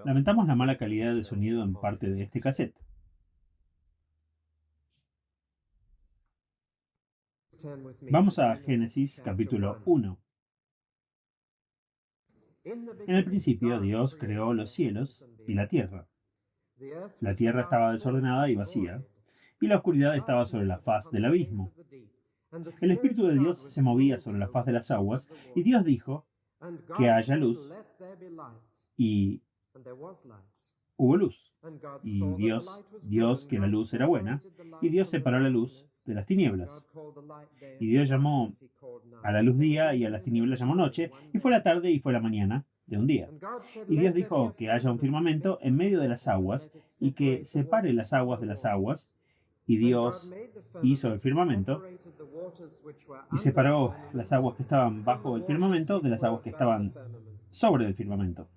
Lamentamos la mala calidad de sonido en parte de este cassette. Vamos a Génesis capítulo 1. En el principio Dios creó los cielos y la tierra. La tierra estaba desordenada y vacía, y la oscuridad estaba sobre la faz del abismo. El Espíritu de Dios se movía sobre la faz de las aguas, y Dios dijo que haya luz, y hubo luz. Y Dios que la luz era buena, y Dios separó la luz de las tinieblas. Y Dios llamó a la luz día y a las tinieblas llamó noche, y fue la tarde y fue la mañana de un día. Y Dios dijo que haya un firmamento en medio de las aguas y que separe las aguas de las aguas. Y Dios hizo el firmamento y separó las aguas que estaban bajo el firmamento de las aguas que estaban sobre el firmamento.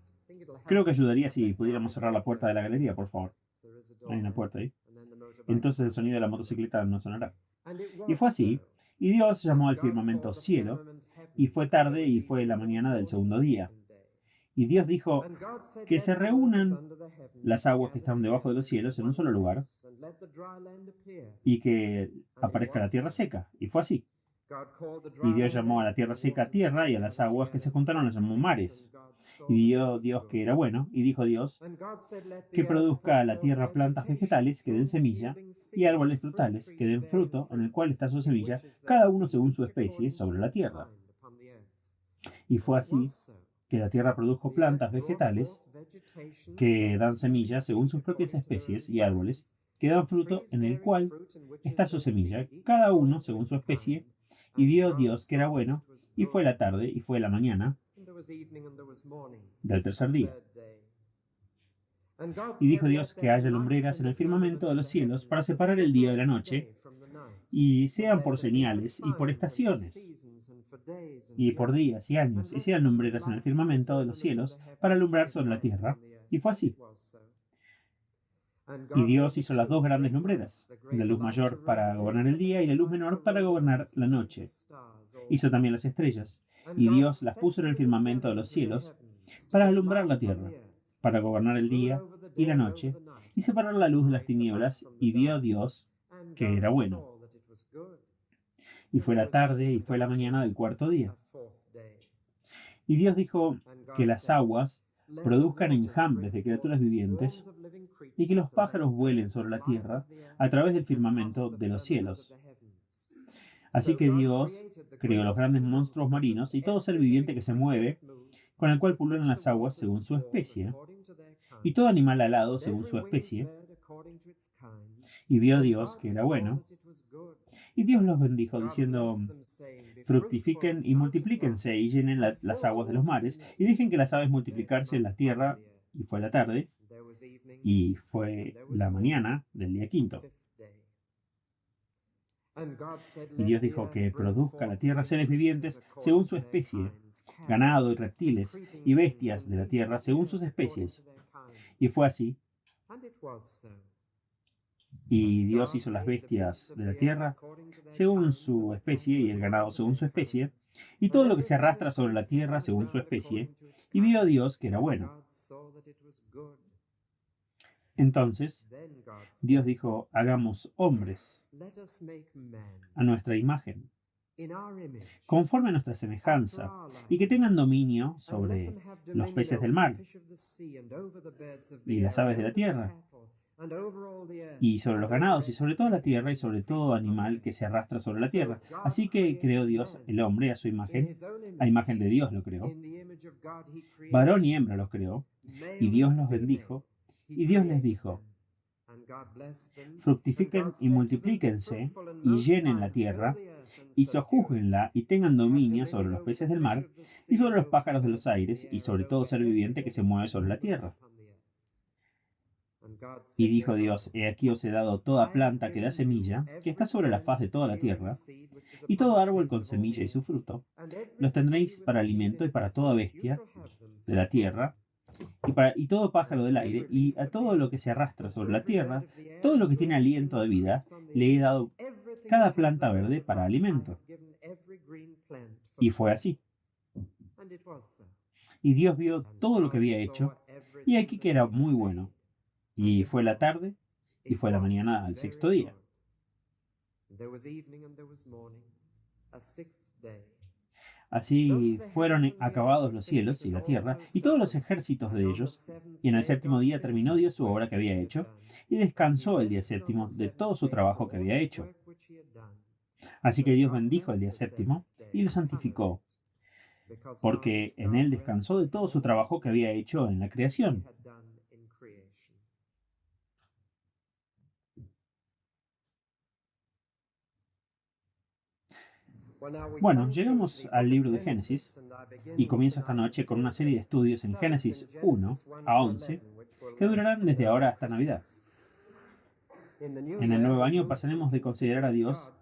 Creo que ayudaría si pudiéramos cerrar la puerta de la galería, por favor. Hay una puerta ahí. Entonces el sonido de la motocicleta no sonará. Y fue así. Y Dios llamó al firmamento cielo, y fue tarde y fue la mañana del segundo día. Y Dios dijo que se reúnan las aguas que están debajo de los cielos en un solo lugar, y que aparezca la tierra seca. Y fue así. Y Dios llamó a la tierra seca tierra, y a las aguas que se juntaron las llamó mares. Y vio Dios que era bueno, y dijo Dios que produzca la tierra plantas vegetales que den semilla, y árboles frutales que den fruto en el cual está su semilla, cada uno según su especie, sobre la tierra. Y fue así que la tierra produjo plantas vegetales que dan semillas según sus propias especies, y árboles que dan fruto en el cual está su semilla, cada uno según su especie. Y vio Dios que era bueno, y fue la tarde y fue la mañana del tercer día. Y dijo Dios que haya lumbreras en el firmamento de los cielos para separar el día de la noche, y sean por señales y por estaciones, y por días y años, y sean lumbreras en el firmamento de los cielos para alumbrar sobre la tierra. Y fue así. Y Dios hizo las dos grandes lumbreras, la luz mayor para gobernar el día y la luz menor para gobernar la noche. Hizo también las estrellas, y Dios las puso en el firmamento de los cielos para alumbrar la tierra, para gobernar el día y la noche, y separar la luz de las tinieblas. Y vio Dios que era bueno. Y fue la tarde y fue la mañana del cuarto día. Y Dios dijo que las aguas produzcan enjambres de criaturas vivientes, y que los pájaros vuelen sobre la tierra a través del firmamento de los cielos. Así que Dios creó los grandes monstruos marinos y todo ser viviente que se mueve, con el cual pululan las aguas según su especie, y todo animal alado según su especie. Y vio Dios que era bueno. Y Dios los bendijo, diciendo: fructifiquen y multiplíquense, y llenen las aguas de los mares, y dejen que las aves multiplicarse en la tierra. Y fue la tarde, y fue la mañana del día quinto. Y Dios dijo que produzca la tierra seres vivientes según su especie, ganado y reptiles, y bestias de la tierra según sus especies. Y fue así. Y Dios hizo las bestias de la tierra según su especie, y el ganado según su especie, y todo lo que se arrastra sobre la tierra según su especie. Y vio Dios que era bueno. Entonces Dios dijo: hagamos hombres a nuestra imagen, conforme a nuestra semejanza, y que tengan dominio sobre los peces del mar, y las aves de la tierra, y sobre los ganados, y sobre toda la tierra, y sobre todo animal que se arrastra sobre la tierra. Así que creó Dios el hombre a su imagen, a imagen de Dios lo creó. Varón y hembra los creó, y Dios los bendijo, y Dios les dijo: fructifiquen y multiplíquense, y llenen la tierra, y sojúzguenla, y tengan dominio sobre los peces del mar, y sobre los pájaros de los aires, y sobre todo ser viviente que se mueve sobre la tierra. Y dijo Dios: he aquí os he dado toda planta que da semilla, que está sobre la faz de toda la tierra, y todo árbol con semilla y su fruto. Los tendréis para alimento, y para toda bestia de la tierra, y todo pájaro del aire, y a todo lo que se arrastra sobre la tierra, todo lo que tiene aliento de vida, le he dado cada planta verde para alimento. Y fue así. Y Dios vio todo lo que había hecho, Y aquí que era muy bueno. Y fue la tarde, y fue la mañana al sexto día. Así fueron acabados los cielos y la tierra, y todos los ejércitos de ellos. Y en el séptimo día terminó Dios su obra que había hecho, y descansó el día séptimo de todo su trabajo que había hecho. Así que Dios bendijo el día séptimo y lo santificó, porque en él descansó de todo su trabajo que había hecho en la creación. Bueno, llegamos al libro de Génesis y comienzo esta noche con una serie de estudios en Génesis 1 a 11 que durarán desde ahora hasta Navidad. En el nuevo año pasaremos de considerar a Dios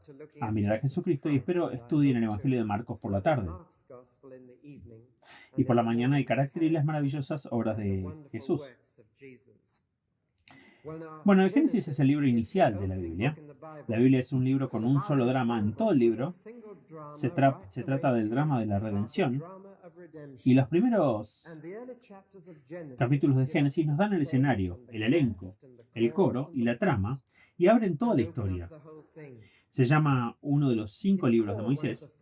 a mirar a Jesucristo y espero estudien el Evangelio de Marcos por la tarde. Y por la mañana el carácter y las maravillosas obras de Jesús. Bueno, el Génesis es el libro inicial de la Biblia. La Biblia es un libro con un solo drama en todo el libro. Se trata del drama de la redención. Y los primeros capítulos de Génesis nos dan el escenario, el elenco, el coro y la trama, y abren toda la historia. Se llama uno de los 5 libros de Moisés,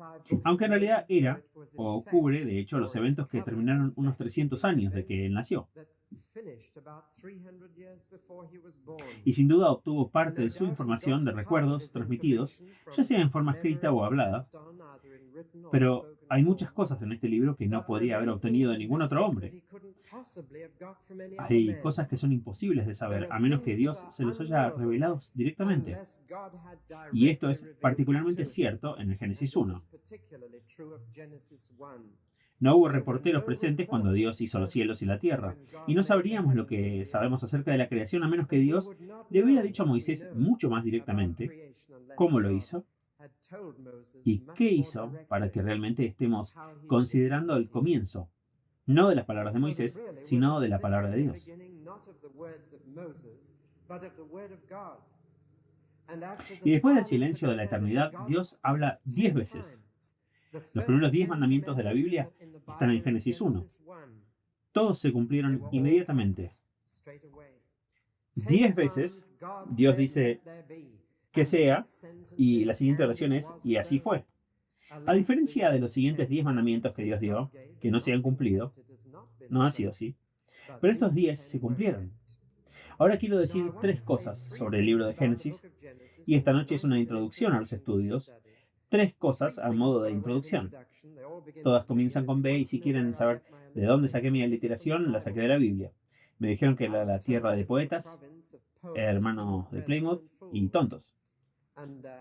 aunque en realidad era, o cubre, de hecho, los eventos que terminaron unos 300 años de que él nació. Y sin duda obtuvo parte de su información de recuerdos transmitidos, ya sea en forma escrita o hablada, pero hay muchas cosas en este libro que no podría haber obtenido de ningún otro hombre. Hay cosas que son imposibles de saber, a menos que Dios se los haya revelado directamente. Y esto es particularmente cierto en el Génesis 1. No hubo reporteros presentes cuando Dios hizo los cielos y la tierra, y no sabríamos lo que sabemos acerca de la creación a menos que Dios le hubiera dicho a Moisés mucho más directamente cómo lo hizo y qué hizo para que realmente estemos considerando el comienzo, no de las palabras de Moisés, sino de la palabra de Dios. Y después del silencio de la eternidad, Dios habla 10 veces. Los primeros 10 mandamientos de la Biblia están en Génesis 1. Todos se cumplieron inmediatamente. 10 veces Dios dice que sea, y la siguiente oración es, y así fue. A diferencia de los siguientes 10 mandamientos que Dios dio, que no se han cumplido, no ha sido así. Pero estos 10 se cumplieron. Ahora quiero decir 3 cosas sobre el libro de Génesis, y esta noche es una introducción a los estudios. 3 cosas al modo de introducción. Todas comienzan con B y si quieren saber de dónde saqué mi aliteración, la saqué de la Biblia. Me dijeron que era la tierra de poetas, hermano de Plymouth y tontos.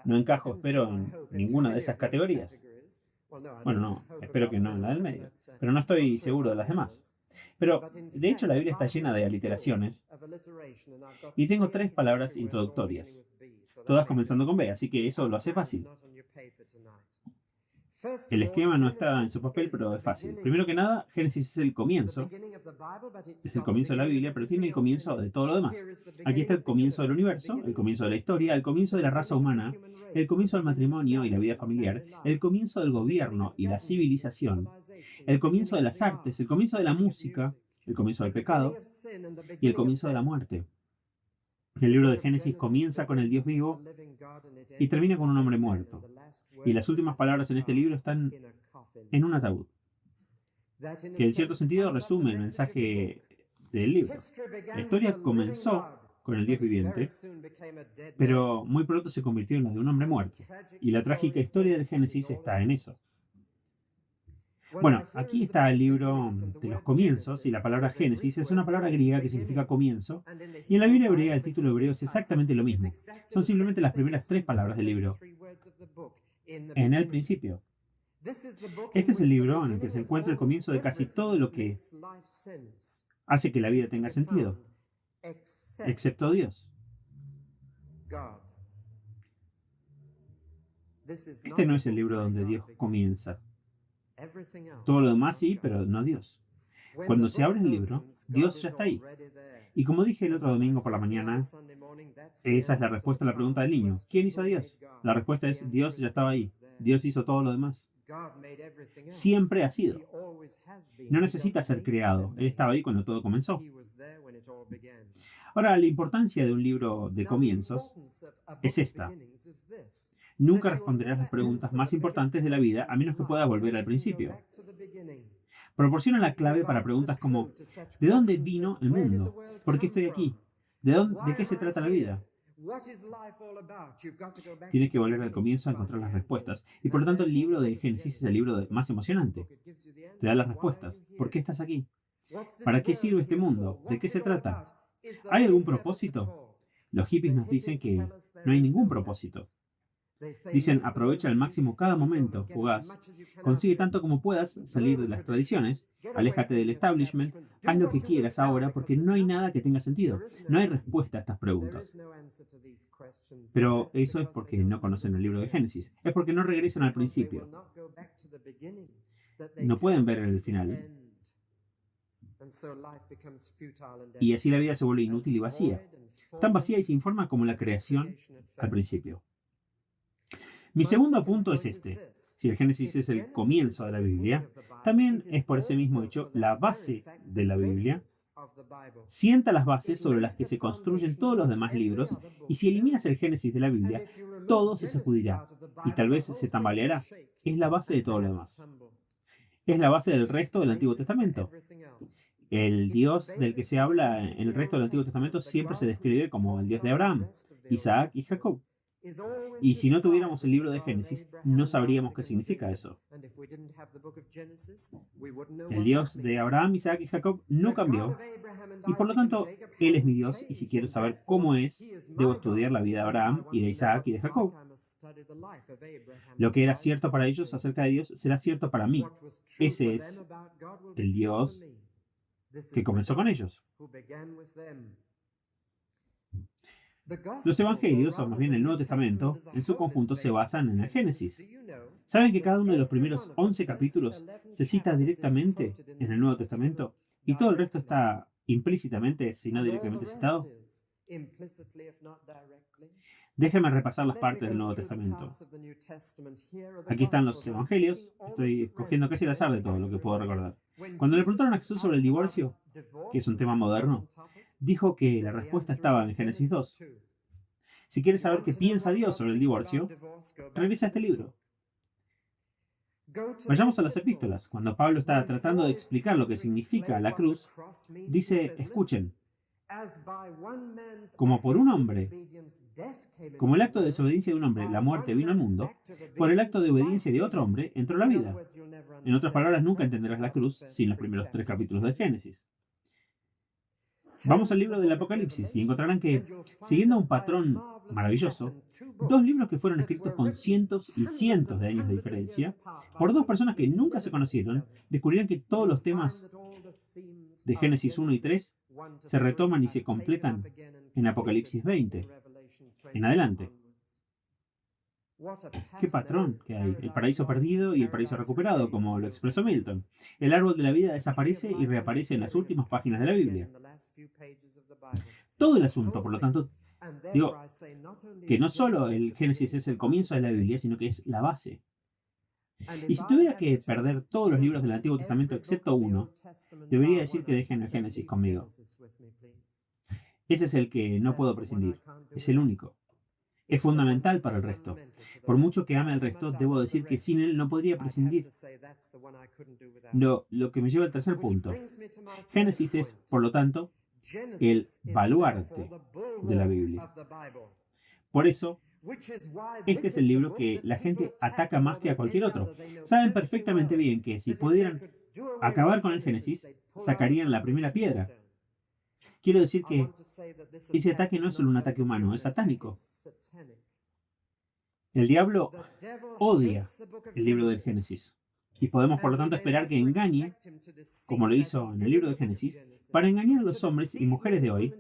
No encajo, espero, en ninguna de esas categorías. Bueno, no, espero que no en la del medio, pero no estoy seguro de las demás. Pero, de hecho, la Biblia está llena de aliteraciones y tengo 3 palabras introductorias, todas comenzando con B, así que eso lo hace fácil. El esquema no está en su papel, pero es fácil. Primero que nada, Génesis es el comienzo. Es el comienzo de la Biblia, pero tiene el comienzo de todo lo demás. Aquí está el comienzo del universo, el comienzo de la historia, el comienzo de la raza humana, el comienzo del matrimonio y la vida familiar, el comienzo del gobierno y la civilización, el comienzo de las artes, el comienzo de la música, el comienzo del pecado y el comienzo de la muerte. El libro de Génesis comienza con el Dios vivo y termina con un hombre muerto. Y las últimas palabras en este libro están en un ataúd, que en cierto sentido resume el mensaje del libro. La historia comenzó con el Dios viviente, pero muy pronto se convirtió en la de un hombre muerto. Y la trágica historia del Génesis está en eso. Bueno, aquí está el libro de los comienzos, y la palabra Génesis es una palabra griega que significa comienzo, y en la Biblia hebrea el título hebreo es exactamente lo mismo. Son simplemente las primeras 3 palabras del libro. En el principio. Este es el libro en el que se encuentra el comienzo de casi todo lo que hace que la vida tenga sentido, excepto Dios. Este no es el libro donde Dios comienza. Todo lo demás sí, pero no Dios. Cuando se abre el libro, Dios ya está ahí. Y como dije el otro domingo por la mañana, esa es la respuesta a la pregunta del niño. ¿Quién hizo a Dios? La respuesta es, Dios ya estaba ahí. Dios hizo todo lo demás. Siempre ha sido. No necesita ser creado. Él estaba ahí cuando todo comenzó. Ahora, la importancia de un libro de comienzos es esta. Nunca responderás las preguntas más importantes de la vida a menos que puedas volver al principio. Proporciona la clave para preguntas como ¿de dónde vino el mundo? ¿Por qué estoy aquí? ¿De qué se trata la vida? Tienes que volver al comienzo a encontrar las respuestas. Y por lo tanto el libro de Génesis es el libro más emocionante. Te da las respuestas. ¿Por qué estás aquí? ¿Para qué sirve este mundo? ¿De qué se trata? ¿Hay algún propósito? Los hippies nos dicen que no hay ningún propósito. Dicen, aprovecha al máximo cada momento fugaz, consigue tanto como puedas salir de las tradiciones, aléjate del establishment, haz lo que quieras ahora porque no hay nada que tenga sentido. No hay respuesta a estas preguntas. Pero eso es porque no conocen el libro de Génesis. Es porque no regresan al principio. No pueden ver el final. Y así la vida se vuelve inútil y vacía. Tan vacía y sin forma como la creación al principio. Mi segundo punto es este. Si el Génesis es el comienzo de la Biblia, también es por ese mismo hecho la base de la Biblia. Sienta las bases sobre las que se construyen todos los demás libros, y si eliminas el Génesis de la Biblia, todo se sacudirá y tal vez se tambaleará. Es la base de todo lo demás. Es la base del resto del Antiguo Testamento. El Dios del que se habla en el resto del Antiguo Testamento siempre se describe como el Dios de Abraham, Isaac y Jacob. Y si no tuviéramos el libro de Génesis, no sabríamos qué significa eso. El Dios de Abraham, Isaac y Jacob no cambió, y por lo tanto, Él es mi Dios, y si quiero saber cómo es, debo estudiar la vida de Abraham y de Isaac y de Jacob. Lo que era cierto para ellos acerca de Dios será cierto para mí. Ese es el Dios que comenzó con ellos. Los evangelios, o más bien el Nuevo Testamento, en su conjunto se basan en el Génesis. ¿Saben que cada uno de los primeros 11 capítulos se cita directamente en el Nuevo Testamento y todo el resto está implícitamente, si no directamente citado? Déjenme repasar las partes del Nuevo Testamento. Aquí están los evangelios. Estoy escogiendo casi al azar de todo lo que puedo recordar. Cuando le preguntaron a Jesús sobre el divorcio, que es un tema moderno, dijo que la respuesta estaba en Génesis 2. Si quieres saber qué piensa Dios sobre el divorcio, regresa a este libro. Vayamos a las epístolas. Cuando Pablo está tratando de explicar lo que significa la cruz, dice, escuchen, como por un hombre, como el acto de desobediencia de un hombre, la muerte vino al mundo, por el acto de obediencia de otro hombre, entró la vida. En otras palabras, nunca entenderás la cruz sin los primeros 3 capítulos de Génesis. Vamos al libro del Apocalipsis y encontrarán que, siguiendo un patrón maravilloso, 2 libros que fueron escritos con cientos y cientos de años de diferencia, por 2 personas que nunca se conocieron, descubrirán que todos los temas de Génesis 1 y 3 se retoman y se completan en Apocalipsis 20 en adelante. ¿Qué patrón que hay? El paraíso perdido y el paraíso recuperado, como lo expresó Milton. El árbol de la vida desaparece y reaparece en las últimas páginas de la Biblia. Todo el asunto, por lo tanto, digo que no solo el Génesis es el comienzo de la Biblia, sino que es la base. Y si tuviera que perder todos los libros del Antiguo Testamento excepto uno, debería decir que dejen el Génesis conmigo. Ese es el que no puedo prescindir. Es el único. Es fundamental para el resto. Por mucho que ame el resto, debo decir que sin él no podría prescindir. Lo que me lleva al tercer punto. Génesis es, por lo tanto, el baluarte de la Biblia. Por eso, este es el libro que la gente ataca más que a cualquier otro. Saben perfectamente bien que si pudieran acabar con el Génesis, sacarían la primera piedra. Quiero decir que ese ataque no es solo un ataque humano, es satánico. El diablo odia el libro del Génesis. Y podemos, por lo tanto, esperar que engañe, como lo hizo en el libro de Génesis, para engañar a los hombres y mujeres de hoy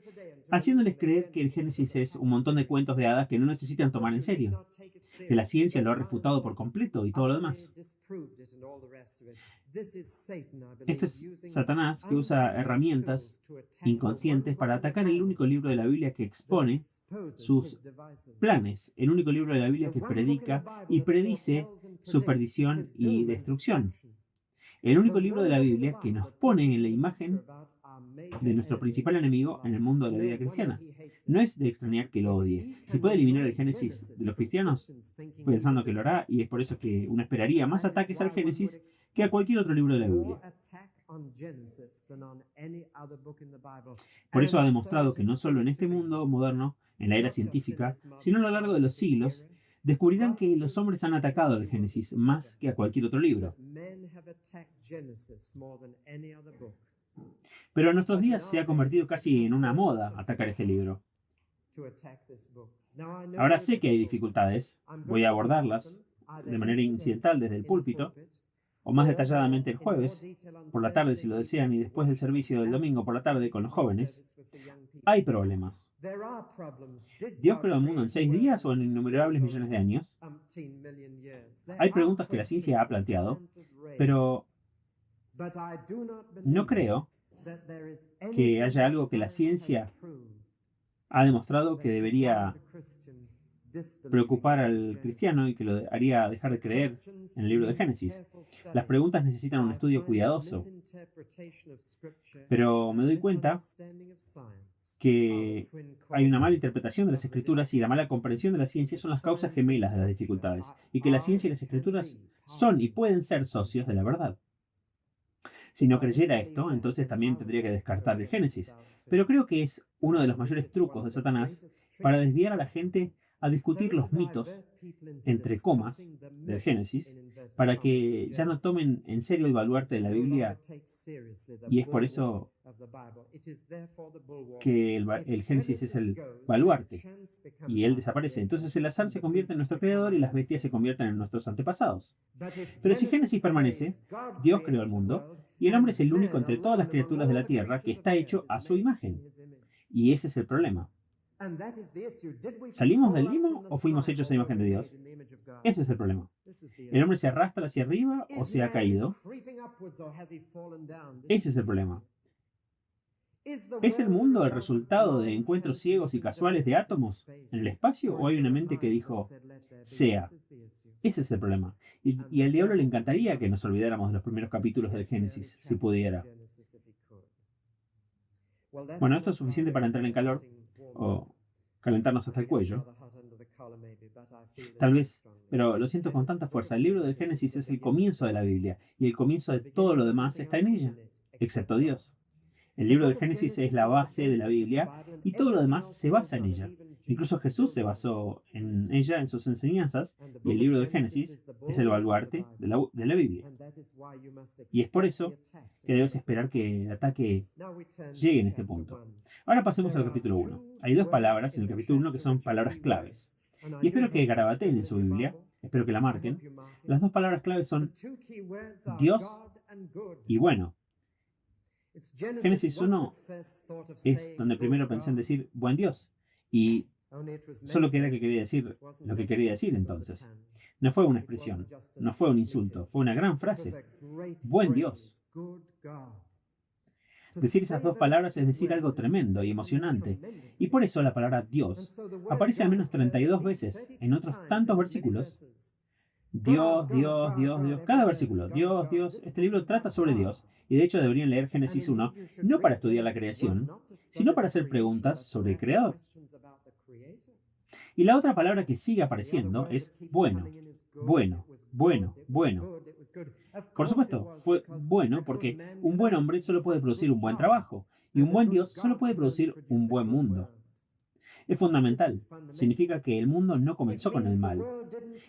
haciéndoles creer que el Génesis es un montón de cuentos de hadas que no necesitan tomar en serio, que la ciencia lo ha refutado por completo y todo lo demás. Esto es Satanás, que usa herramientas inconscientes para atacar el único libro de la Biblia que expone sus planes, el único libro de la Biblia que predica y predice su perdición y destrucción. El único libro de la Biblia que nos pone en la imagen de nuestro principal enemigo en el mundo de la vida cristiana. No es de extrañar que lo odie. Si puede eliminar el Génesis de los cristianos, pensando que lo hará, y es por eso que uno esperaría más ataques al Génesis que a cualquier otro libro de la Biblia. Por eso ha demostrado que no solo en este mundo moderno, en la era científica, sino a lo largo de los siglos, descubrirán que los hombres han atacado al Génesis más que a cualquier otro libro. Pero en nuestros días se ha convertido casi en una moda atacar este libro. Ahora sé que hay dificultades, voy a abordarlas de manera incidental desde el púlpito, o más detalladamente el jueves, por la tarde si lo desean, y después del servicio del domingo por la tarde con los jóvenes. Hay problemas. ¿Dios creó el mundo en 6 días o en innumerables millones de años? Hay preguntas que la ciencia ha planteado, pero no creo que haya algo que la ciencia ha demostrado que debería preocupar al cristiano y que lo haría dejar de creer en el libro de Génesis. Las preguntas necesitan un estudio cuidadoso, pero me doy cuenta que hay una mala interpretación de las Escrituras y la mala comprensión de la ciencia son las causas gemelas de las dificultades, y que la ciencia y las Escrituras son y pueden ser socios de la verdad. Si no creyera esto, entonces también tendría que descartar el Génesis. Pero creo que es uno de los mayores trucos de Satanás para desviar a la gente a discutir los mitos, entre comas, del Génesis, para que ya no tomen en serio el baluarte de la Biblia. Y es por eso que el Génesis es el baluarte y él desaparece. Entonces el azar se convierte en nuestro creador y las bestias se convierten en nuestros antepasados. Pero si Génesis permanece, Dios creó el mundo y el hombre es el único entre todas las criaturas de la tierra que está hecho a su imagen. Y ese es el problema. ¿Salimos del limbo o fuimos hechos a imagen de Dios? Ese es el problema. ¿El hombre se arrastra hacia arriba o se ha caído? Ese es el problema. ¿Es el mundo el resultado de encuentros ciegos y casuales de átomos en el espacio o hay una mente que dijo, sea? Ese es el problema. Y al diablo le encantaría que nos olvidáramos de los primeros capítulos del Génesis, si pudiera. Bueno, esto es suficiente para entrar en calor o calentarnos hasta el cuello. Tal vez, pero lo siento con tanta fuerza. El libro del Génesis es el comienzo de la Biblia y el comienzo de todo lo demás está en ella, excepto Dios. El libro del Génesis es la base de la Biblia y todo lo demás se basa en ella. Incluso Jesús se basó en ella, en sus enseñanzas, y el libro del Génesis es el baluarte de la Biblia. Y es por eso que debes esperar que el ataque llegue en este punto. Ahora pasemos al capítulo 1. Hay 2 palabras en el capítulo 1 que son palabras claves. Y espero que garabateen en su Biblia, espero que la marquen. Las 2 palabras claves son Dios y bueno. Génesis 1 es donde primero pensé en decir buen Dios. Y solo que era que quería decir lo que quería decir entonces. No fue una expresión, no fue un insulto, fue una gran frase. Buen Dios. Decir esas 2 palabras es decir algo tremendo y emocionante. Y por eso la palabra Dios aparece al menos 32 veces en otros tantos versículos. Dios, Dios, Dios, Dios. Cada versículo, Dios, Dios. Este libro trata sobre Dios. Y de hecho deberían leer Génesis 1, no para estudiar la creación, sino para hacer preguntas sobre el Creador. Y la otra palabra que sigue apareciendo es bueno, bueno, bueno, bueno. Por supuesto, fue bueno porque un buen hombre solo puede producir un buen trabajo y un buen Dios solo puede producir un buen mundo. Es fundamental. Significa que el mundo no comenzó con el mal.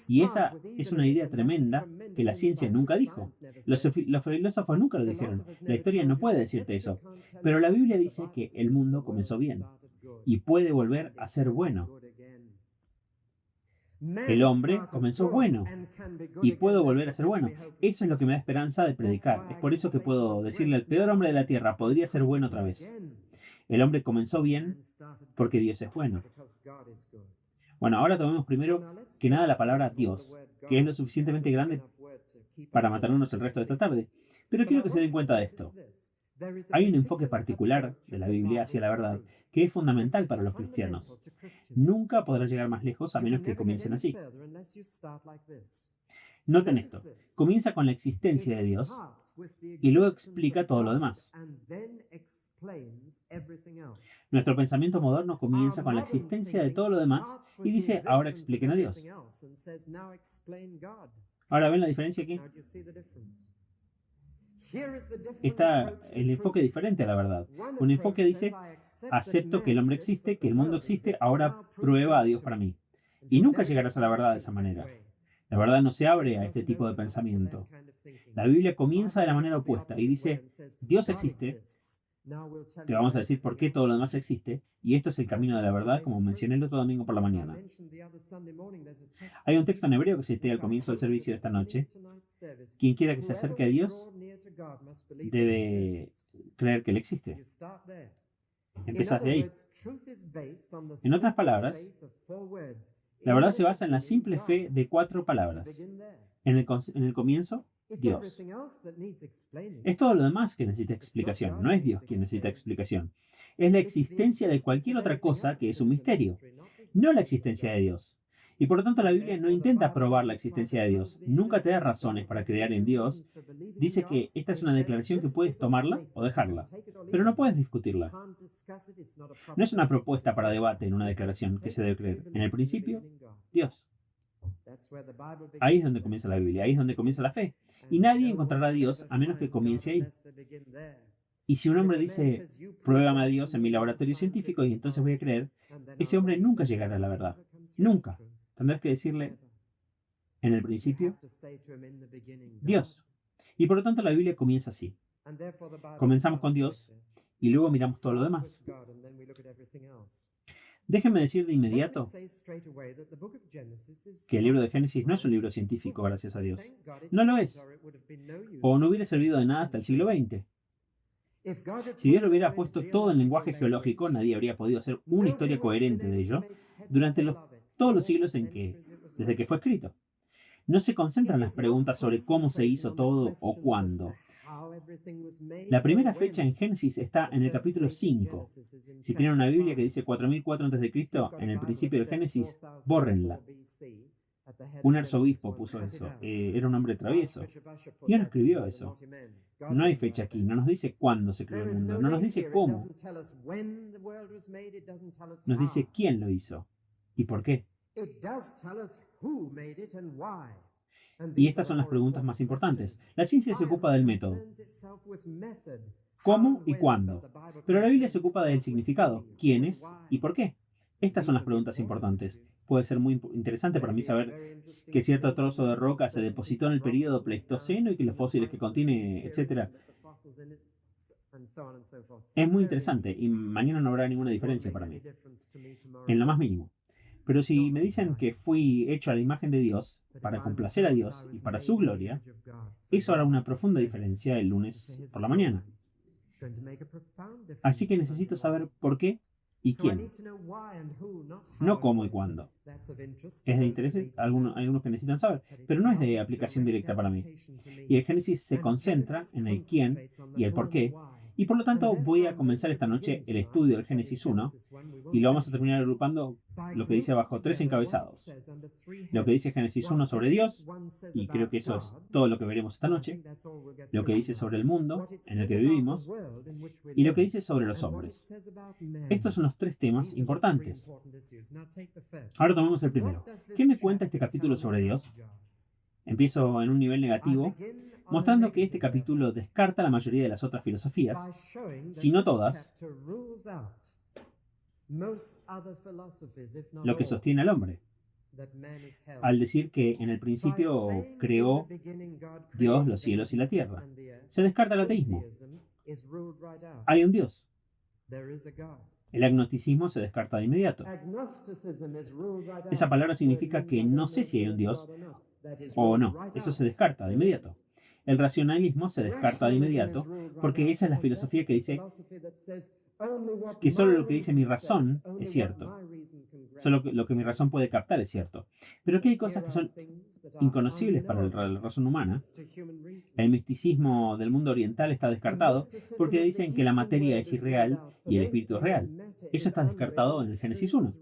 Y esa es una idea tremenda que la ciencia nunca dijo. Los filósofos nunca lo dijeron. La historia no puede decirte eso. Pero la Biblia dice que el mundo comenzó bien y puede volver a ser bueno. El hombre comenzó bueno y puedo volver a ser bueno. Eso es lo que me da esperanza de predicar. Es por eso que puedo decirle al peor hombre de la tierra, podría ser bueno otra vez. El hombre comenzó bien porque Dios es bueno. Bueno, ahora tomemos primero que nada la palabra Dios, que es lo suficientemente grande para matarnos el resto de esta tarde. Pero quiero que se den cuenta de esto. Hay un enfoque particular de la Biblia hacia la verdad que es fundamental para los cristianos. Nunca podrá llegar más lejos a menos que comiencen así. Noten esto. Comienza con la existencia de Dios y luego explica todo lo demás. Nuestro pensamiento moderno comienza con la existencia de todo lo demás y dice, ahora expliquen a Dios. Ahora, ¿ven la diferencia aquí? Está el enfoque diferente a la verdad. Un enfoque dice, acepto que el hombre existe, que el mundo existe, ahora prueba a Dios para mí. Y nunca llegarás a la verdad de esa manera. La verdad no se abre a este tipo de pensamiento. La Biblia comienza de la manera opuesta y dice, Dios existe, te vamos a decir por qué todo lo demás existe, y esto es el camino de la verdad, como mencioné el otro domingo por la mañana. Hay un texto en hebreo que cité al comienzo del servicio de esta noche. Quien quiera que se acerque a Dios debe creer que Él existe. Empiezas de ahí. En otras palabras, la verdad se basa en la simple fe de 4 palabras. En el comienzo, Dios. Es todo lo demás que necesita explicación. No es Dios quien necesita explicación. Es la existencia de cualquier otra cosa que es un misterio, no la existencia de Dios. Y por lo tanto la Biblia no intenta probar la existencia de Dios. Nunca te da razones para creer en Dios. Dice que esta es una declaración que puedes tomarla o dejarla, pero no puedes discutirla. No es una propuesta para debate en una declaración que se debe creer. En el principio, Dios. Ahí es donde comienza la Biblia, ahí es donde comienza la fe. Y nadie encontrará a Dios a menos que comience ahí. Y si un hombre dice, pruébame a Dios en mi laboratorio científico y entonces voy a creer, ese hombre nunca llegará a la verdad. Nunca. Tendrás que decirle, en el principio, Dios. Y por lo tanto la Biblia comienza así. Comenzamos con Dios y luego miramos todo lo demás. Déjenme decir de inmediato que el libro de Génesis no es un libro científico, gracias a Dios. No lo es. O no hubiera servido de nada hasta el siglo XX. Si Dios lo hubiera puesto todo en lenguaje geológico, nadie habría podido hacer una historia coherente de ello durante todos los siglos desde que fue escrito. No se concentra en las preguntas sobre cómo se hizo todo o cuándo. La primera fecha en Génesis está en el capítulo 5. Si tienen una Biblia que dice 4004 a.C., en el principio de Génesis, bórrenla. Un arzobispo puso eso. Era un hombre travieso. ¿Quién escribió eso? No hay fecha aquí. No nos dice cuándo se creó el mundo. No nos dice cómo. Nos dice quién lo hizo y por qué. Y estas son las preguntas más importantes. La ciencia se ocupa del método. ¿Cómo y cuándo? Pero la Biblia se ocupa del significado. ¿Quiénes y por qué? Estas son las preguntas importantes. Puede ser muy interesante para mí saber que cierto trozo de roca se depositó en el período Pleistoceno y que los fósiles que contiene, etc. Es muy interesante y mañana no habrá ninguna diferencia para mí, en lo más mínimo. Pero si me dicen que fui hecho a la imagen de Dios, para complacer a Dios y para su gloria, eso hará una profunda diferencia el lunes por la mañana. Así que necesito saber por qué y quién, no cómo y cuándo. Es de interés, hay algunos que necesitan saber, pero no es de aplicación directa para mí. Y el Génesis se concentra en el quién y el por qué, y por lo tanto voy a comenzar esta noche el estudio del Génesis 1 y lo vamos a terminar agrupando lo que dice bajo 3 encabezados. Lo que dice Génesis 1 sobre Dios, y creo que eso es todo lo que veremos esta noche. Lo que dice sobre el mundo en el que vivimos y lo que dice sobre los hombres. Estos son los 3 temas importantes. Ahora tomemos el primero. ¿Qué me cuenta este capítulo sobre Dios? Empiezo en un nivel negativo, mostrando que este capítulo descarta la mayoría de las otras filosofías, si no todas, lo que sostiene al hombre, al decir que en el principio creó Dios los cielos y la tierra. Se descarta el ateísmo. Hay un Dios. El agnosticismo se descarta de inmediato. Esa palabra significa que no sé si hay un Dios o no. Eso se descarta de inmediato. El racionalismo se descarta de inmediato porque esa es la filosofía que dice que solo lo que dice mi razón es cierto. Solo lo que mi razón puede captar es cierto. Pero que hay cosas que son inconocibles para la razón humana. El misticismo del mundo oriental está descartado porque dicen que la materia es irreal y el espíritu es real. Eso está descartado en el Génesis 1.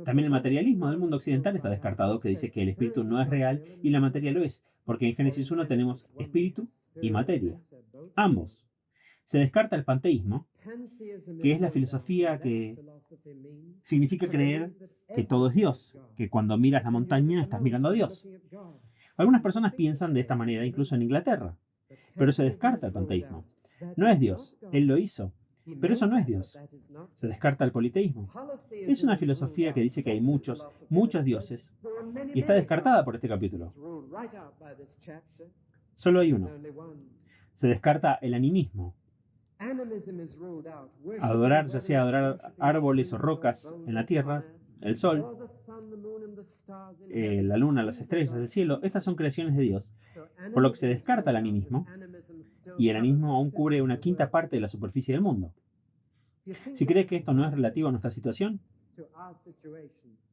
También el materialismo del mundo occidental está descartado, que dice que el espíritu no es real y la materia lo es, porque en Génesis 1 tenemos espíritu y materia, ambos. Se descarta el panteísmo, que es la filosofía que significa creer que todo es Dios, que cuando miras la montaña estás mirando a Dios. Algunas personas piensan de esta manera, incluso en Inglaterra, pero se descarta el panteísmo. No es Dios, Él lo hizo, pero eso no es Dios. Se descarta el politeísmo. Es una filosofía que dice que hay muchos dioses y está descartada por este capítulo. Solo hay uno. Se descarta el animismo. Adorar, ya sea adorar árboles o rocas en la tierra, el sol, la luna, las estrellas, el cielo, estas son creaciones de Dios, por lo que se descarta el animismo, y el animismo aún cubre una quinta parte de la superficie del mundo. Si cree que esto no es relativo a nuestra situación,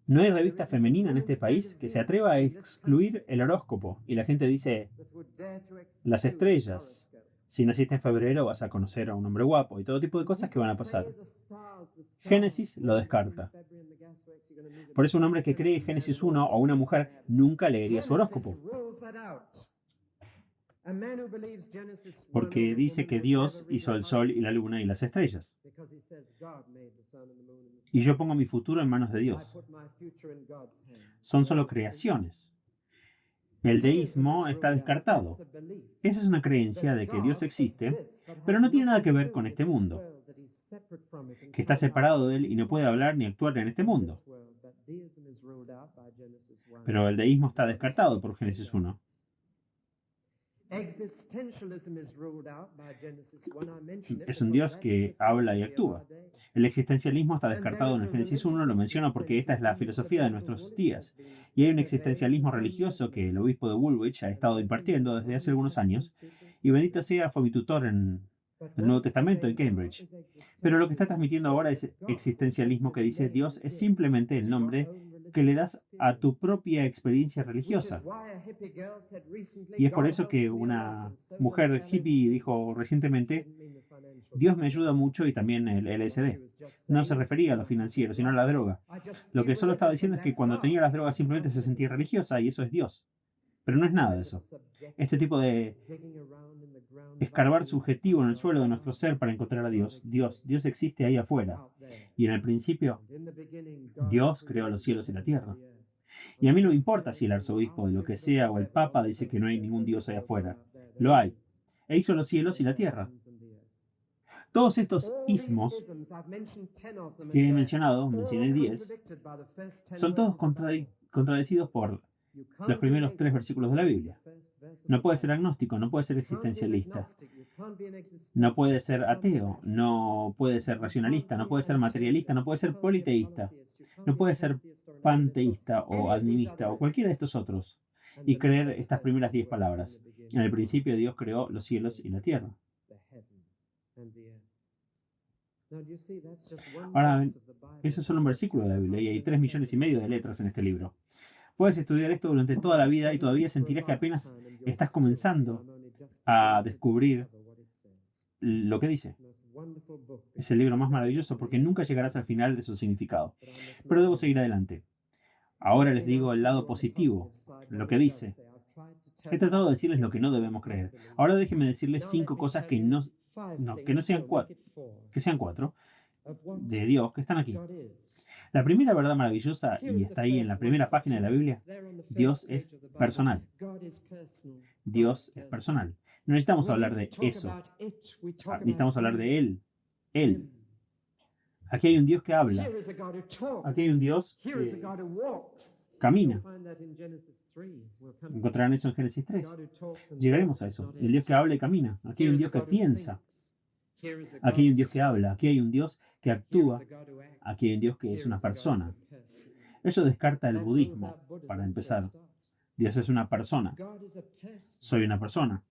no hay revista femenina en este país que se atreva a excluir el horóscopo, y la gente dice, las estrellas, si naciste en febrero vas a conocer a un hombre guapo, y todo tipo de cosas que van a pasar. Génesis lo descarta. Por eso un hombre que cree Génesis 1 o una mujer nunca leería su horóscopo. Porque dice que Dios hizo el sol y la luna y las estrellas. Y yo pongo mi futuro en manos de Dios. Son solo creaciones. El deísmo está descartado. Esa es una creencia de que Dios existe, pero no tiene nada que ver con este mundo, que está separado de él y no puede hablar ni actuar en este mundo. Pero el deísmo está descartado por Génesis 1. Es un Dios que habla y actúa. El existencialismo está descartado en el Génesis 1, lo menciono porque esta es la filosofía de nuestros días. Y hay un existencialismo religioso que el obispo de Woolwich ha estado impartiendo desde hace algunos años, y bendito sea, fue mi tutor en el Nuevo Testamento en Cambridge. Pero lo que está transmitiendo ahora es existencialismo que dice Dios es simplemente el nombre que le das a tu propia experiencia religiosa. Y es por eso que una mujer hippie dijo recientemente, Dios me ayuda mucho y también el LSD. No se refería a lo financiero, sino a la droga. Lo que solo estaba diciendo es que cuando tenía las drogas simplemente se sentía religiosa y eso es Dios. Pero no es nada de eso. Este tipo de escarbar subjetivo en el suelo de nuestro ser para encontrar a Dios. Dios existe ahí afuera. Y en el principio, Dios creó los cielos y la tierra. Y a mí no me importa si el arzobispo de lo que sea o el papa dice que no hay ningún Dios ahí afuera. Lo hay. E hizo los cielos y la tierra. Todos estos ismos que he mencionado, mencioné 10, son todos contradecidos por los primeros 3 versículos de la Biblia. No puede ser agnóstico, no puede ser existencialista, no puede ser ateo, no puede ser racionalista, no puede ser materialista, no puede ser politeísta, no puede ser panteísta o animista o cualquiera de estos otros y creer estas primeras 10 palabras. En el principio Dios creó los cielos y la tierra. Ahora, eso es solo un versículo de la Biblia y hay 3,5 millones de letras en este libro. Puedes estudiar esto durante toda la vida y todavía sentirás que apenas estás comenzando a descubrir lo que dice. Es el libro más maravilloso porque nunca llegarás al final de su significado. Pero debo seguir adelante. Ahora les digo el lado positivo, lo que dice. He tratado de decirles lo que no debemos creer. Ahora déjenme decirles 5 cosas que no sean 4, que sean 4 de Dios que están aquí. La primera verdad maravillosa, y está ahí en la primera página de la Biblia, Dios es personal. Dios es personal. No necesitamos hablar de eso. Necesitamos hablar de Él. Él. Aquí hay un Dios que habla. Aquí hay un Dios que camina. Encontrarán eso en Génesis 3. Llegaremos a eso. El Dios que habla y camina. Aquí hay un Dios que piensa. Aquí hay un Dios que habla. Aquí hay un Dios que actúa. Aquí hay un Dios que es una persona. Eso descarta el budismo, para empezar. Dios es una persona. Soy una persona.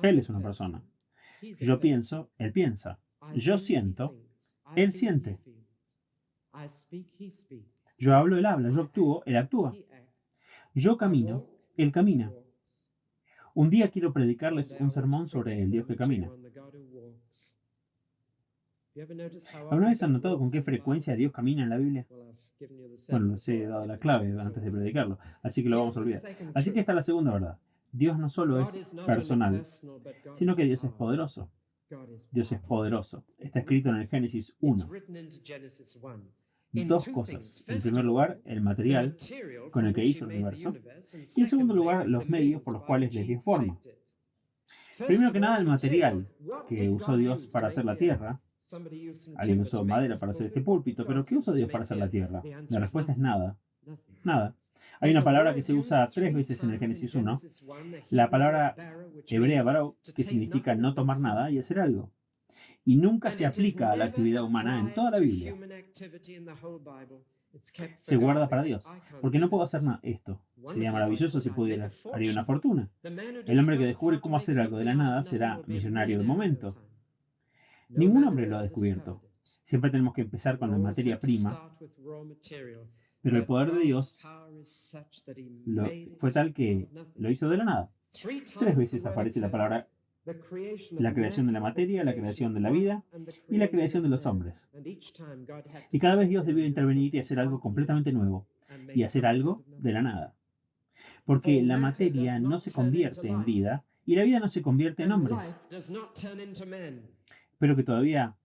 Él es una persona. Yo pienso, Él piensa. Yo siento, Él siente. Yo hablo, Él habla. Yo actúo, Él actúa. Yo camino, Él camina. Un día quiero predicarles un sermón sobre el Dios que camina. ¿Alguna vez han notado con qué frecuencia Dios camina en la Biblia? Bueno, les he dado la clave antes de predicarlo, así que lo vamos a olvidar. Así que esta es la segunda verdad. Dios no solo es personal, sino que Dios es poderoso. Dios es poderoso. Está escrito en el Génesis 1. Dos cosas. En primer lugar, el material con el que hizo el universo. Y en segundo lugar, los medios por los cuales les dio forma. Primero que nada, el material que usó Dios para hacer la tierra. Alguien usó madera para hacer este púlpito, pero ¿qué usó Dios para hacer la tierra? La respuesta es nada. Nada. Hay una palabra que se usa 3 veces en el Génesis 1. La palabra hebrea baró, que significa no tomar nada y hacer algo. Y nunca se aplica a la actividad humana en toda la Biblia. Se guarda para Dios, porque no puedo hacer nada. Esto sería maravilloso si pudiera. Haría una fortuna. El hombre que descubre cómo hacer algo de la nada será millonario del momento. Ningún hombre lo ha descubierto. Siempre tenemos que empezar con la materia prima, pero el poder de Dios fue tal que lo hizo de la nada. 3 veces aparece la palabra la creación de la materia, la creación de la vida y la creación de los hombres. Y cada vez Dios debió intervenir y hacer algo completamente nuevo, y hacer algo de la nada. Porque la materia no se convierte en vida y la vida no se convierte en hombres. Espero que todavía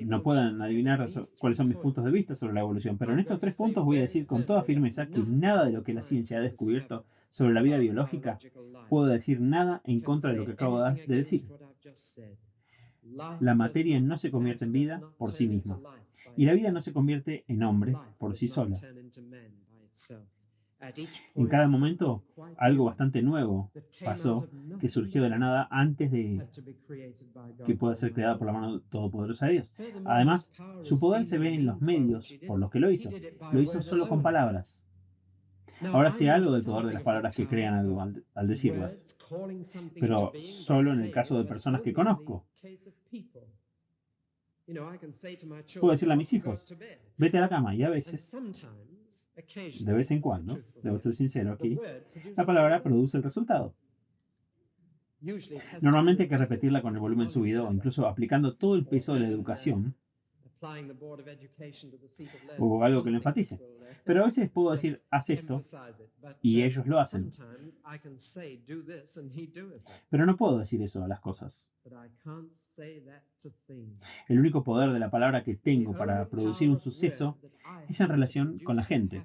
no puedan adivinar cuáles son mis puntos de vista sobre la evolución, pero en estos 3 puntos voy a decir con toda firmeza que nada de lo que la ciencia ha descubierto sobre la vida biológica puedo decir nada en contra de lo que acabo de decir. La materia no se convierte en vida por sí misma, y la vida no se convierte en hombre por sí sola. En cada momento, algo bastante nuevo pasó que surgió de la nada antes de que pueda ser creada por la mano todopoderosa de Dios. Además, su poder se ve en los medios por los que lo hizo. Lo hizo solo con palabras. Ahora sé algo del poder de las palabras que crean algo al decirlas, pero solo en el caso de personas que conozco. Puedo decirle a mis hijos, vete a la cama, y a veces, de vez en cuando, debo ser sincero aquí, la palabra produce el resultado. Normalmente hay que repetirla con el volumen subido o incluso aplicando todo el peso de la educación o algo que lo enfatice. Pero a veces puedo decir, haz esto, y ellos lo hacen. Pero no puedo decir eso a las cosas. El único poder de la palabra que tengo para producir un suceso es en relación con la gente.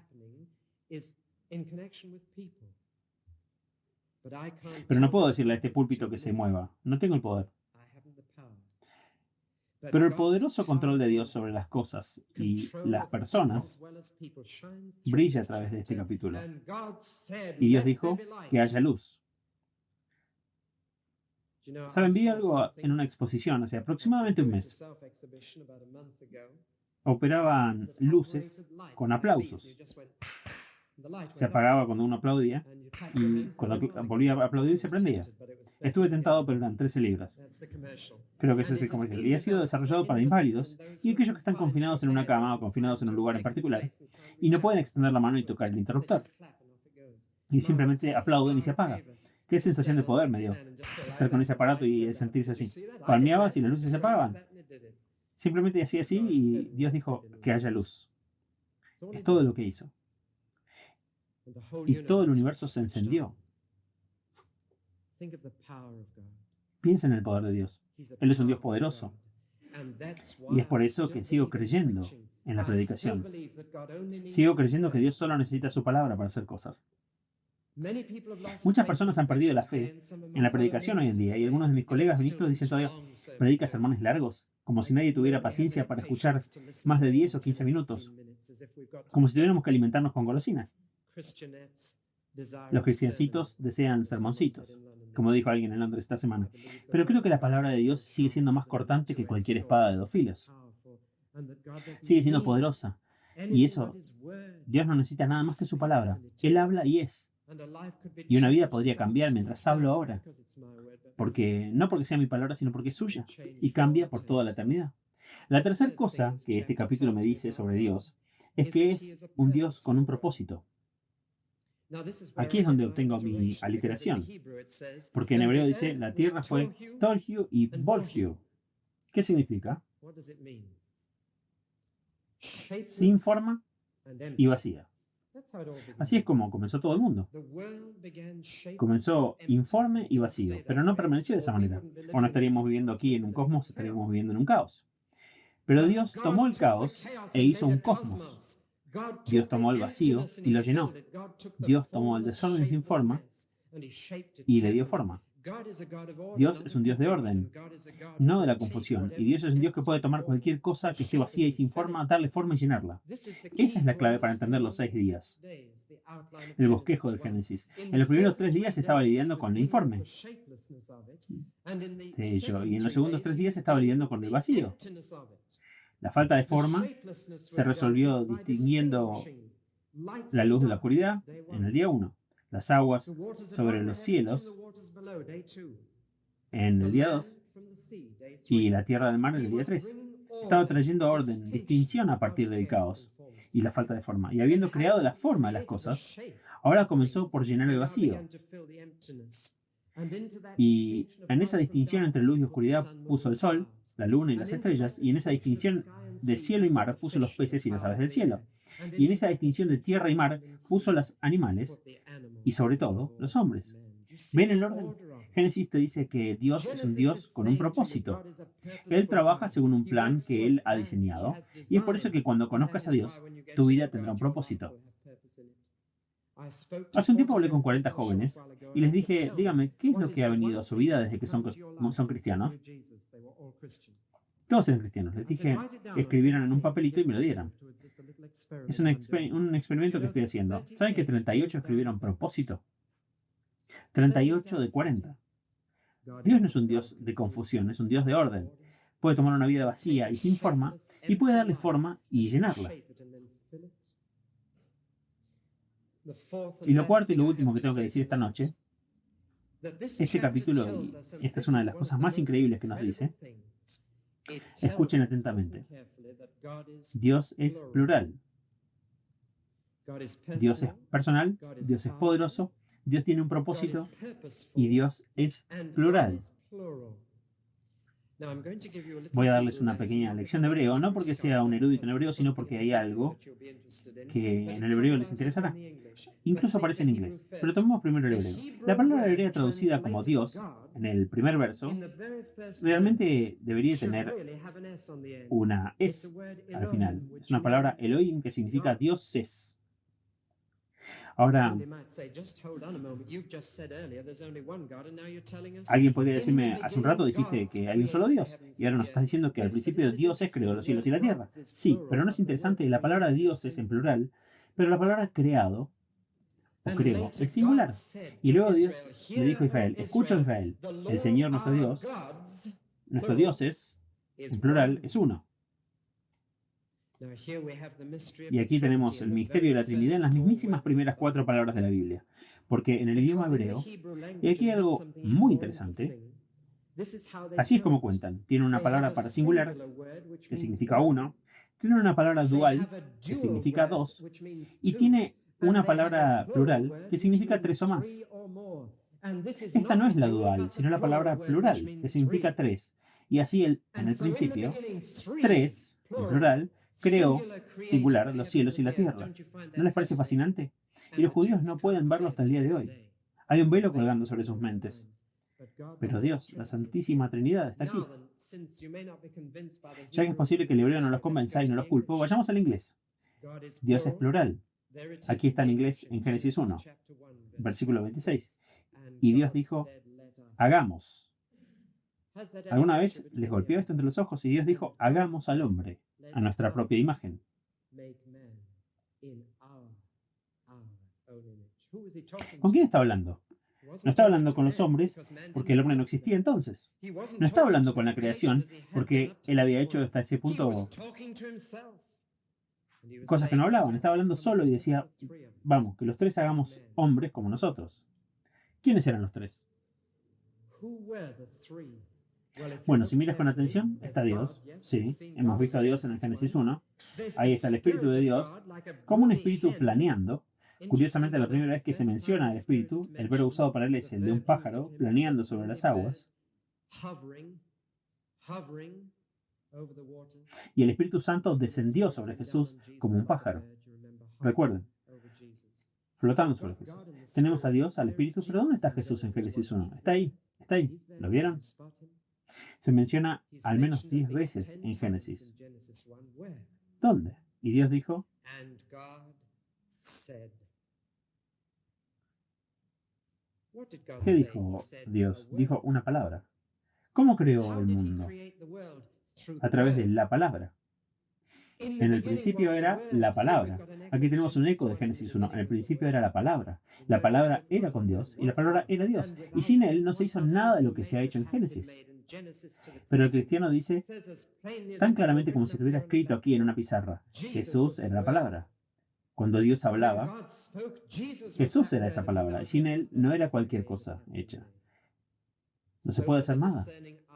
Pero no puedo decirle a este púlpito que se mueva. No tengo el poder. Pero el poderoso control de Dios sobre las cosas y las personas brilla a través de este capítulo. Y Dios dijo que haya luz. Saben, vi algo en una exposición hace aproximadamente un mes. Operaban luces con aplausos. Se apagaba cuando uno aplaudía y cuando volvía a aplaudir se prendía. Estuve tentado, pero eran 13 libras. Creo que ese es el comercial. Y ha sido desarrollado para inválidos y aquellos que están confinados en una cama o confinados en un lugar en particular y no pueden extender la mano y tocar el interruptor. Y simplemente aplauden y se apaga. Qué sensación de poder me dio estar con ese aparato y sentirse así. Palmeabas y las luces se apagaban. Simplemente hacía así y Dios dijo que haya luz. Es todo lo que hizo. Y todo el universo se encendió. Piensa en el poder de Dios. Él es un Dios poderoso. Y es por eso que sigo creyendo en la predicación. Sigo creyendo que Dios solo necesita su palabra para hacer cosas. Muchas personas han perdido la fe en la predicación hoy en día y algunos de mis colegas ministros dicen todavía, predica sermones largos, como si nadie tuviera paciencia para escuchar más de 10 o 15 minutos, como si tuviéramos que alimentarnos con golosinas. Los cristiancitos desean sermoncitos, como dijo alguien en Londres esta semana. Pero creo que la palabra de Dios sigue siendo más cortante que cualquier espada de 2 filos. Sigue siendo poderosa. Y eso, Dios no necesita nada más que su palabra. Él habla y es. Y una vida podría cambiar mientras hablo ahora. No porque sea mi palabra, sino porque es suya. Y cambia por toda la eternidad. La tercera cosa que este capítulo me dice sobre Dios es que es un Dios con un propósito. Aquí es donde obtengo mi aliteración. Porque en hebreo dice, la tierra fue Tolhu y Bolhu. ¿Qué significa? Sin forma y vacía. Así es como comenzó todo el mundo. Comenzó informe y vacío, pero no permaneció de esa manera. O no estaríamos viviendo aquí en un cosmos, estaríamos viviendo en un caos. Pero Dios tomó el caos e hizo un cosmos. Dios tomó el vacío y lo llenó. Dios tomó el desorden sin forma y le dio forma. Dios es un Dios de orden, no de la confusión. Y Dios es un Dios que puede tomar cualquier cosa que esté vacía y sin forma, darle forma y llenarla. Esa es la clave para entender los 6 días. El bosquejo del Génesis. En los primeros 3 días estaba lidiando con el informe de ello, y en los segundos 3 días estaba lidiando con el vacío. La falta de forma se resolvió distinguiendo la luz de la oscuridad en el día 1, las aguas sobre los cielos en el día 2 y la tierra del mar en el día 3. Estaba trayendo orden, distinción a partir del caos y la falta de forma. Y habiendo creado la forma de las cosas, ahora comenzó por llenar el vacío. Y en esa distinción entre luz y oscuridad puso el sol, la luna y las estrellas, y en esa distinción de cielo y mar puso los peces y las aves del cielo. Y en esa distinción de tierra y mar puso los animales y sobre todo los hombres. ¿Ven el orden? Génesis te dice que Dios es un Dios con un propósito. Él trabaja según un plan que Él ha diseñado, y es por eso que cuando conozcas a Dios, tu vida tendrá un propósito. Hace un tiempo hablé con 40 jóvenes y les dije, dígame, ¿qué es lo que ha venido a su vida desde que son cristianos? Todos eran cristianos. Les dije que escribieran en un papelito y me lo dieran. Es un experimento que estoy haciendo. ¿Saben que 38 escribieron propósito? 38 de 40. Dios no es un Dios de confusión, es un Dios de orden. Puede tomar una vida vacía y sin forma y puede darle forma y llenarla. Y lo cuarto y lo último que tengo que decir esta noche, este capítulo, y esta es una de las cosas más increíbles que nos dice, escuchen atentamente. Dios es plural. Dios es personal, Dios es poderoso, Dios tiene un propósito y Dios es plural. Voy a darles una pequeña lección de hebreo, no porque sea un erudito en hebreo, sino porque hay algo que en el hebreo les interesará. Incluso aparece en inglés, pero tomemos primero el hebreo. La palabra hebrea traducida como Dios, en el primer verso, realmente debería tener una es al final. Es una palabra Elohim que significa Dios es. Ahora, alguien podría decirme, hace un rato dijiste que hay un solo Dios, y ahora nos estás diciendo que al principio Dios creó los cielos y la tierra. Sí, pero no es interesante, la palabra Dios es en plural, pero la palabra creado, o creo, es singular. Y luego Dios le dijo a Israel, escucha Israel, el Señor nuestro Dios es, en plural, es uno. Y aquí tenemos el misterio de la Trinidad en las mismísimas primeras 4 palabras de la Biblia. Porque en el idioma hebreo, y aquí hay algo muy interesante, así es como cuentan. Tienen una palabra para singular, que significa uno, tienen una palabra dual, que significa dos, y tiene una palabra plural, que significa 3 o más. Esta no es la dual, sino la palabra plural, que significa 3. Y así en el principio, 3, en plural, creó, singular, los cielos y la tierra. ¿No les parece fascinante? Y los judíos no pueden verlo hasta el día de hoy. Hay un velo colgando sobre sus mentes. Pero Dios, la Santísima Trinidad, está aquí. Ya que es posible que el hebreo no los convenza y no los culpo, vayamos al inglés. Dios es plural. Aquí está en inglés en Génesis 1, versículo 26. Y Dios dijo, hagamos. ¿Alguna vez les golpeó esto entre los ojos? Y Dios dijo, hagamos al hombre a nuestra propia imagen. ¿Con quién está hablando? No está hablando con los hombres porque el hombre no existía entonces. No está hablando con la creación porque él había hecho hasta ese punto. cosas que no hablaban. Estaba hablando solo y decía, vamos, que los tres hagamos hombres como nosotros. ¿Quiénes eran los tres? Bueno, si miras con atención, está Dios. Sí, hemos visto a Dios en el Génesis 1. Ahí está el Espíritu de Dios, como un espíritu planeando. Curiosamente, la primera vez que se menciona el espíritu, el verbo usado para él es el de un pájaro planeando sobre las aguas. Y el Espíritu Santo descendió sobre Jesús como un pájaro. Recuerden, flotando sobre Jesús. Tenemos a Dios, al Espíritu, pero ¿dónde está Jesús en Génesis 1? Está ahí, está ahí. ¿Lo vieron? Se menciona al menos 10 veces en Génesis. ¿Dónde? Y Dios dijo, ¿qué dijo Dios? Dijo una palabra. ¿Cómo creó el mundo? A través de la palabra. En el principio era la palabra. Aquí tenemos un eco de Génesis 1. En el principio era la palabra. La palabra era con Dios y la palabra era Dios. Y sin él no se hizo nada de lo que se ha hecho en Génesis. Pero el cristiano dice tan claramente como si estuviera escrito aquí en una pizarra. Jesús era la palabra. Cuando Dios hablaba, Jesús era esa palabra. Y sin él no era cualquier cosa hecha. No se puede hacer nada.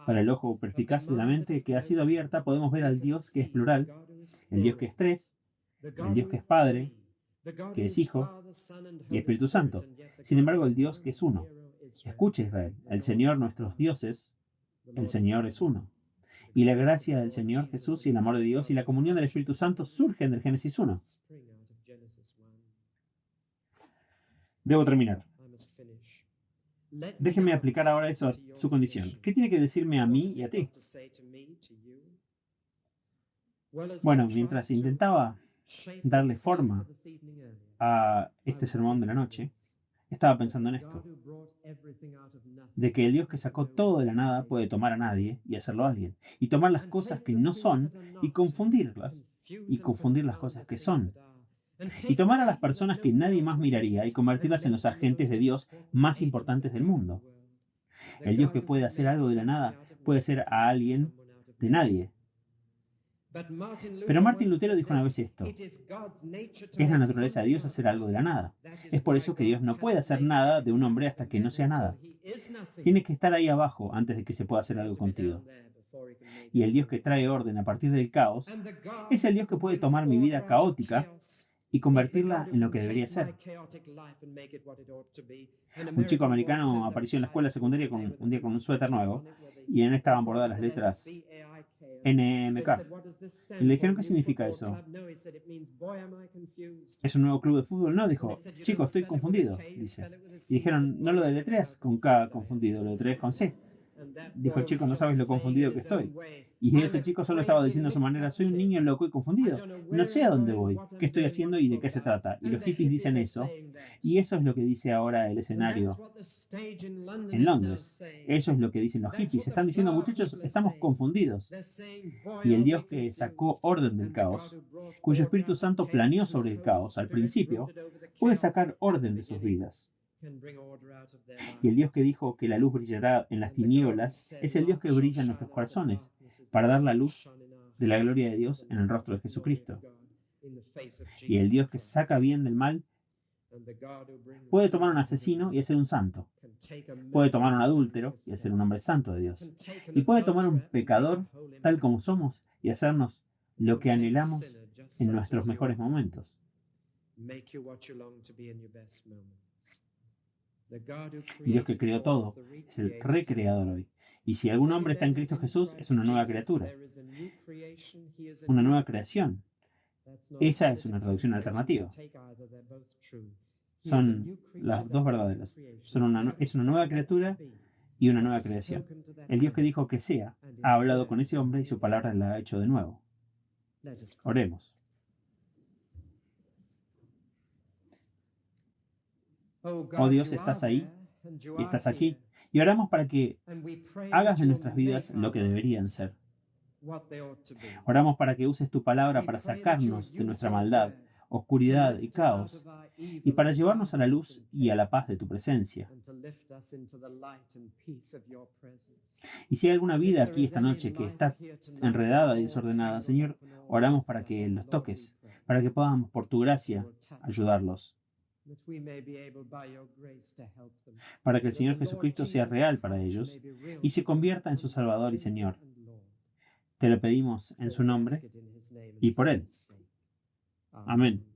Para el ojo perspicaz de la mente que ha sido abierta, podemos ver al Dios que es plural, el Dios que es tres, el Dios que es Padre, que es Hijo y Espíritu Santo. Sin embargo, el Dios que es uno. Escucha, Israel, el Señor, nuestros dioses, el Señor es uno. Y la gracia del Señor Jesús y el amor de Dios y la comunión del Espíritu Santo surgen del Génesis 1. Debo terminar. Déjenme aplicar ahora eso a su condición. ¿Qué tiene que decirme a mí y a ti? Bueno, mientras intentaba darle forma a este sermón de la noche, estaba pensando en esto. De que el Dios que sacó todo de la nada puede tomar a nadie y hacerlo a alguien. Y tomar las cosas que no son y confundirlas. Y confundir las cosas que son. Y tomar a las personas que nadie más miraría y convertirlas en los agentes de Dios más importantes del mundo. El Dios que puede hacer algo de la nada puede ser a alguien de nadie. Pero Martín Lutero dijo una vez esto: es la naturaleza de Dios hacer algo de la nada. Es por eso que Dios no puede hacer nada de un hombre hasta que no sea nada. Tiene que estar ahí abajo antes de que se pueda hacer algo contigo. Y el Dios que trae orden a partir del caos es el Dios que puede tomar mi vida caótica y convertirla en lo que debería ser. Un chico americano apareció en la escuela secundaria un día con un suéter nuevo y en él estaban bordadas las letras NMK. Y le dijeron, ¿qué significa eso? ¿Es un nuevo club de fútbol? No, dijo, chico, estoy confundido, dice. Y dijeron, no lo deletreas con K confundido, lo deletreas con C. Dijo el chico, no sabes lo confundido que estoy. Y ese chico solo estaba diciendo a su manera, soy un niño loco y confundido. No sé a dónde voy, qué estoy haciendo y de qué se trata. Y los hippies dicen eso. Y eso es lo que dice ahora el escenario en Londres. Eso es lo que dicen los hippies. Están diciendo, muchachos, estamos confundidos. Y el Dios que sacó orden del caos, cuyo Espíritu Santo planeó sobre el caos al principio, puede sacar orden de sus vidas. Y el Dios que dijo que la luz brillará en las tinieblas es el Dios que brilla en nuestros corazones para dar la luz de la gloria de Dios en el rostro de Jesucristo. Y el Dios que saca bien del mal puede tomar un asesino y hacer un santo. Puede tomar un adúltero y hacer un hombre santo de Dios. Y puede tomar un pecador tal como somos y hacernos lo que anhelamos en nuestros mejores momentos. El Dios que creó todo es el recreador hoy. Y si algún hombre está en Cristo Jesús, es una nueva criatura. Una nueva creación. Esa es una traducción alternativa. Son las dos verdaderas. Es una nueva criatura y una nueva creación. El Dios que dijo que sea, ha hablado con ese hombre y su palabra la ha hecho de nuevo. Oremos. Oh Dios, estás ahí y estás aquí. Y oramos para que hagas de nuestras vidas lo que deberían ser. Oramos para que uses tu palabra para sacarnos de nuestra maldad, oscuridad y caos, y para llevarnos a la luz y a la paz de tu presencia. Y si hay alguna vida aquí esta noche que está enredada y desordenada, Señor, oramos para que los toques, para que podamos, por tu gracia, ayudarlos, para que el Señor Jesucristo sea real para ellos y se convierta en su Salvador y Señor. Te lo pedimos en su nombre y por Él. Amén.